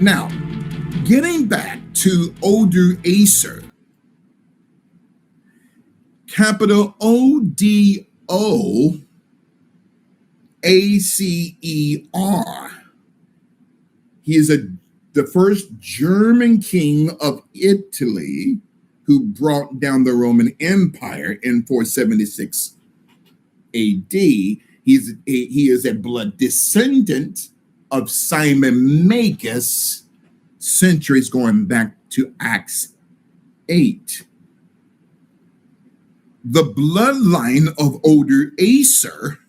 Now, getting back to Odoacer, capital Odoacer. He is the first German king of Italy who brought down the Roman Empire in 476 AD. He is a blood descendant of Simon Magus, centuries going back to Acts 8. The bloodline of Odoacer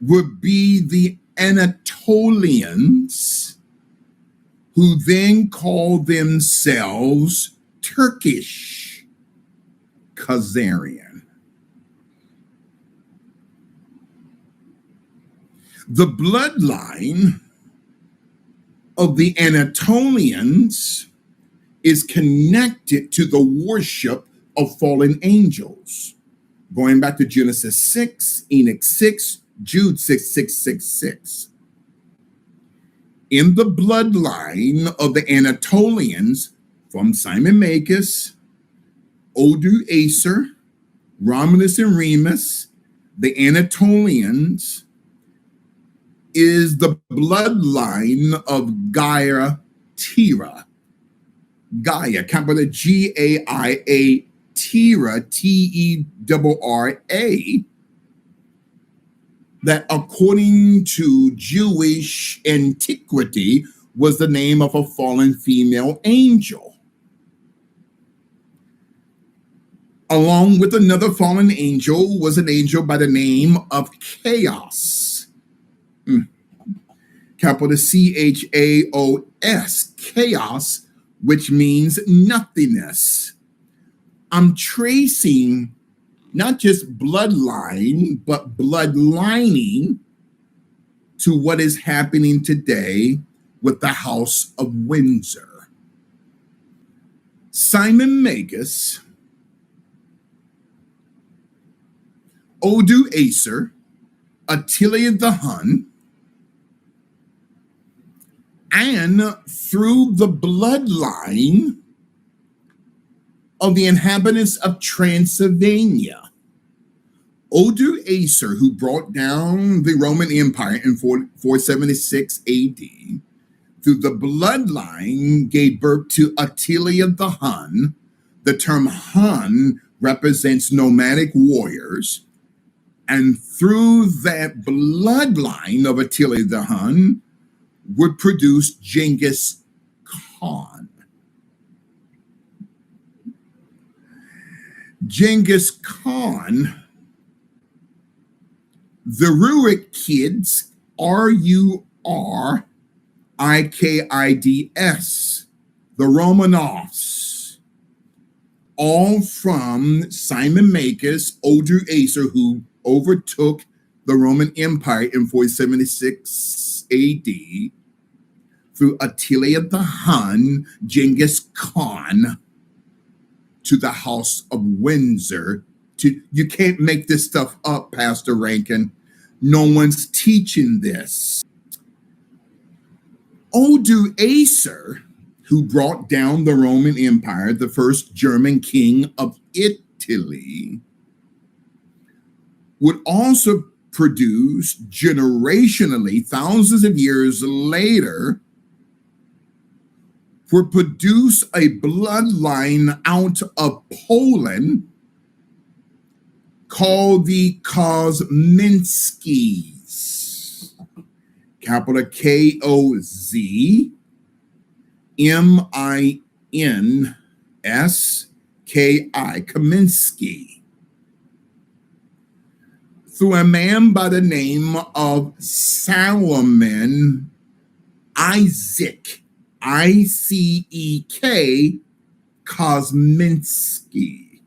would be the Anatolians, who then called themselves Turkish Khazarian. The bloodline of the Anatolians is connected to the worship of fallen angels. Going back to Genesis 6, Enoch 6, Jude 6:666. In the bloodline of the Anatolians, from Simon Magus, Odoacer, Romulus and Remus, the Anatolians, is the bloodline of Gaia Tira. Gaia, capital Gaia, Tira, Tera, that according to Jewish antiquity was the name of a fallen female angel. Along with another fallen angel was an angel by the name of Chaos. Capital Chaos, chaos, which means nothingness. I'm tracing not just bloodline, but bloodlining to what is happening today with the House of Windsor. Simon Magus, Odoacer, Attila the Hun, and through the bloodline of the inhabitants of Transylvania, Odoacer, who brought down the Roman Empire in 476 AD, through the bloodline gave birth to Attila the Hun. The term Hun represents nomadic warriors. And through that bloodline of Attila the Hun would produce Genghis Khan. Genghis Khan, the Rurik kids, Rurikids, the Romanovs, all from Simon Magus, Odoacer, who overtook the Roman Empire in 476 AD, through Attila the Hun, Genghis Khan, to the House of Windsor. You can't make this stuff up, Pastor Rankin. No one's teaching this. Odoacer, who brought down the Roman Empire, the first German king of Italy, would also produce generationally, thousands of years later, would produce a bloodline out of Poland called the Kosminskis. Capital Kozminski, Kaminsky. Through a man by the name of Solomon Isaac, Icek Kosminski.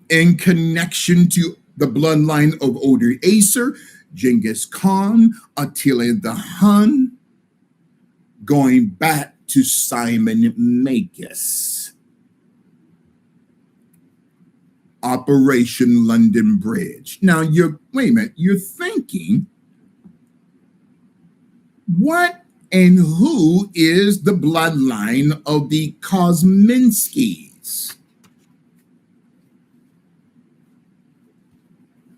In connection to the bloodline of Odoacer, Genghis Khan, Attila the Hun, going back to Simon Magus. Operation London Bridge. Now, wait a minute, you're thinking, What and who is the bloodline of the Kosminskis?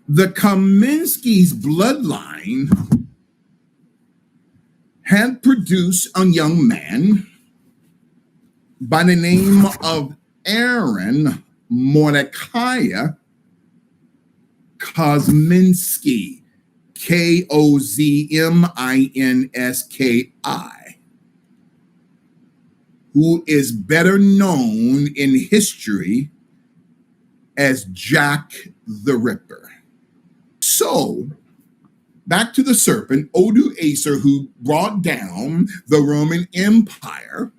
The Kosminskis' bloodline had produced a young man by the name of Aaron Mordecai Kosminski, Kozminski, who is better known in history as Jack the Ripper. So, back to the serpent, Odoacer, who brought down the Roman Empire,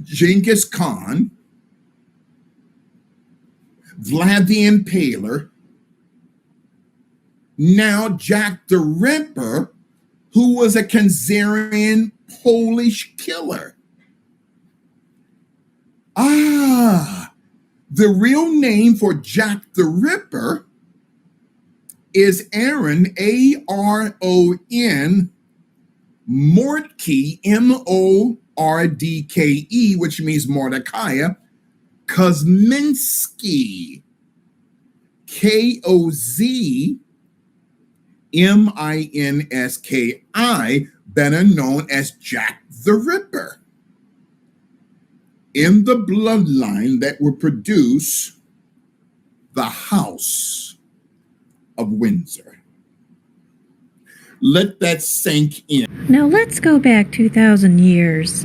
Genghis Khan, Vlad the Impaler, now Jack the Ripper, who was a Khazarian Polish killer. The real name for Jack the Ripper is Aaron, Aron, Mordke, Mordke, which means Mordecai, Kosminski, Kozminski, better known as Jack the Ripper, in the bloodline that will produce the House of Windsor. Let that sink in. Now let's go back 2,000 years.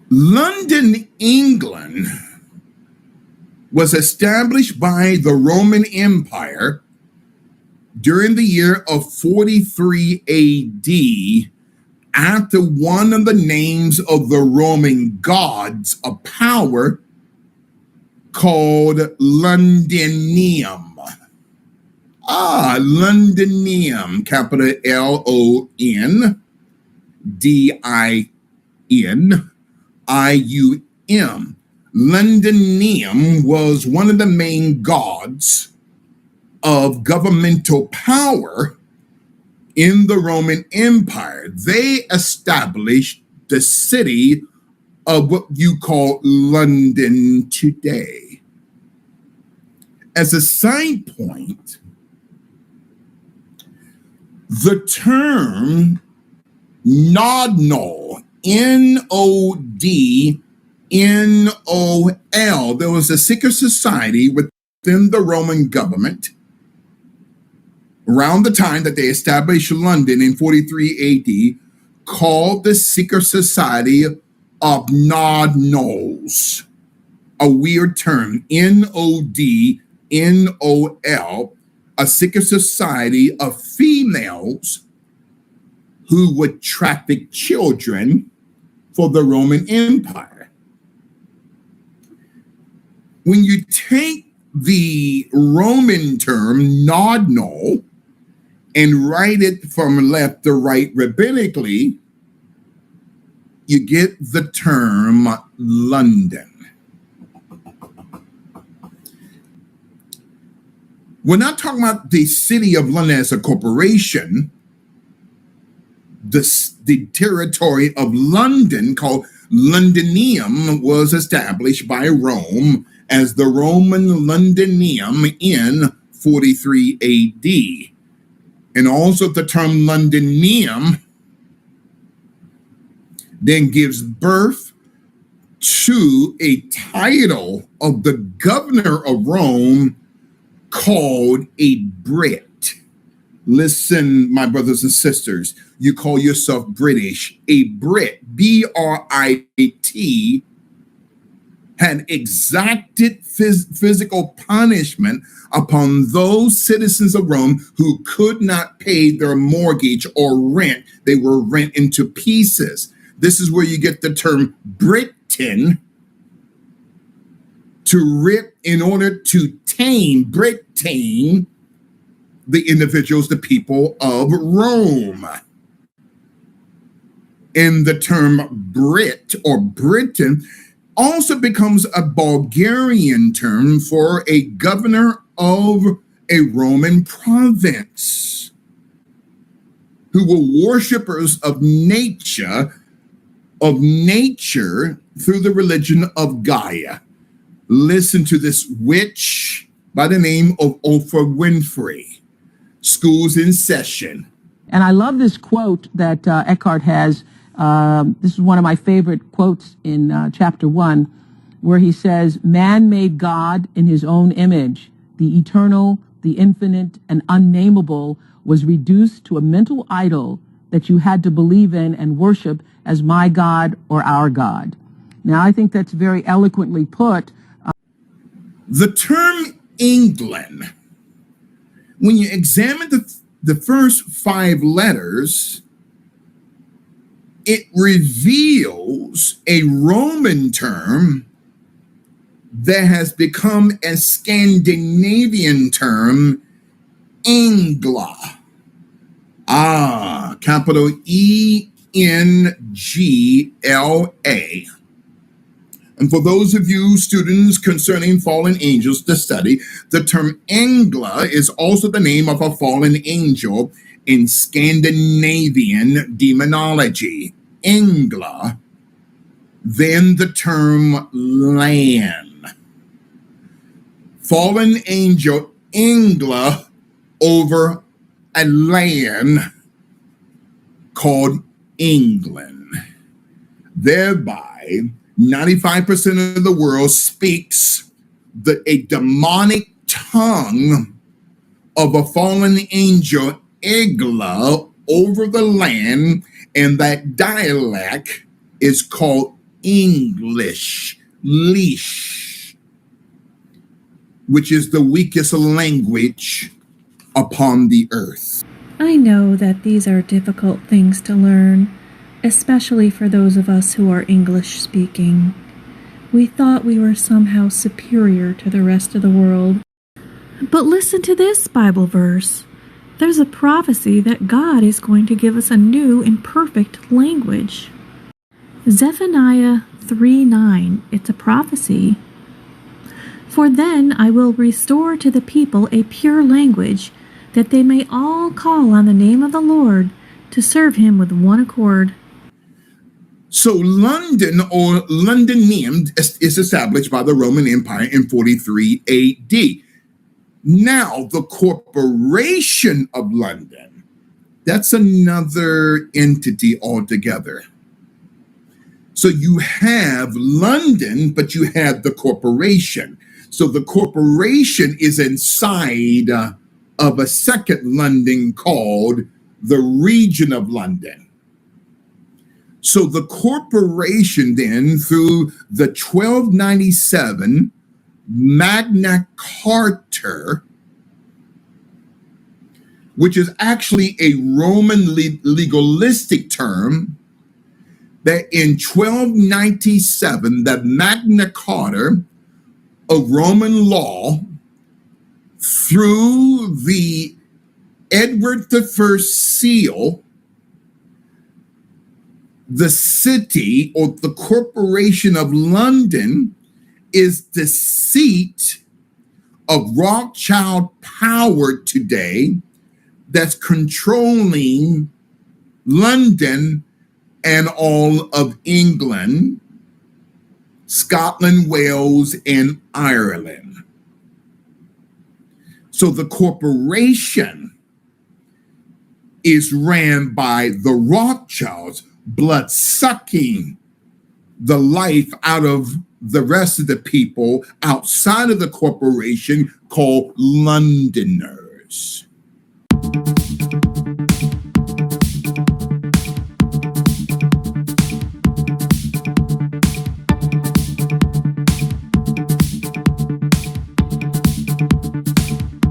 London, England was established by the Roman Empire during the year of 43 AD after one of the names of the Roman gods of power called Londinium. Londinium, capital Londinium. Londinium was one of the main gods of governmental power in the Roman Empire. They established the city of what you call London today. As a side point, the term Nodnol, Nodnol, there was a secret society within the Roman government around the time that they established London in 43 AD called the Secret Society of Nodnols, a weird term, Nodnol, a secret society of females who would traffic children for the Roman Empire. When you take the Roman term Nodnol and write it from left to right rabbinically, you get the term London. We're not talking about the city of London as a corporation. The territory of London, called Londinium, was established by Rome as the Roman Londinium in 43 AD. And also the term Londinium then gives birth to a title of the governor of Rome called a Brit. Listen, my brothers and sisters, you call yourself British. A Brit, B-R-I-T, had exacted physical punishment upon those citizens of Rome who could not pay their mortgage or rent. They were rent into pieces. This is where you get the term Britain, to rip in order to tame the individuals, the people of Rome. And the term Brit or Britain also becomes a Bulgarian term for a governor of a Roman province who were worshipers of nature through the religion of Gaia. Listen to this witch by the name of Oprah Winfrey. School's in session. And I love this quote that Eckhart has. This is one of my favorite quotes in chapter 1, where he says, "Man made God in his own image. The eternal, the infinite, and unnameable was reduced to a mental idol that you had to believe in and worship as my God or our God." Now, I think that's very eloquently put. The term England, when you examine the first 5 letters, it reveals a Roman term that has become a Scandinavian term, Engla. Capital E-N-G-L-A. And for those of you students concerning fallen angels to study, the term Engla is also the name of a fallen angel in Scandinavian demonology. Engla. Then the term land. Fallen angel Engla over a land called England. Thereby, 95% of the world speaks a demonic tongue of a fallen angel, Egla, over the land, and that dialect is called English, leash, which is the weakest language upon the earth. I know that these are difficult things to learn, especially for those of us who are English speaking. We thought we were somehow superior to the rest of the world. But listen to this Bible verse. There's a prophecy that God is going to give us a new and perfect language. Zephaniah 3:9, it's a prophecy. For then I will restore to the people a pure language, that they may all call on the name of the Lord to serve him with one accord. So London, or Londinium, is established by the Roman Empire in 43 AD. Now, the Corporation of London, that's another entity altogether. So you have London, but you have the corporation. So the corporation is inside of a second London called the Region of London. So the corporation then, through the 1297 Magna Carta, which is actually a Roman legalistic term, that in 1297, the Magna Carta of Roman law, through the Edward I seal, the city or the Corporation of London is the seat of Rothschild power today that's controlling London and all of England, Scotland, Wales, and Ireland. So the corporation is ran by the Rothschilds, blood sucking the life out of the rest of the people outside of the corporation, called Londoners.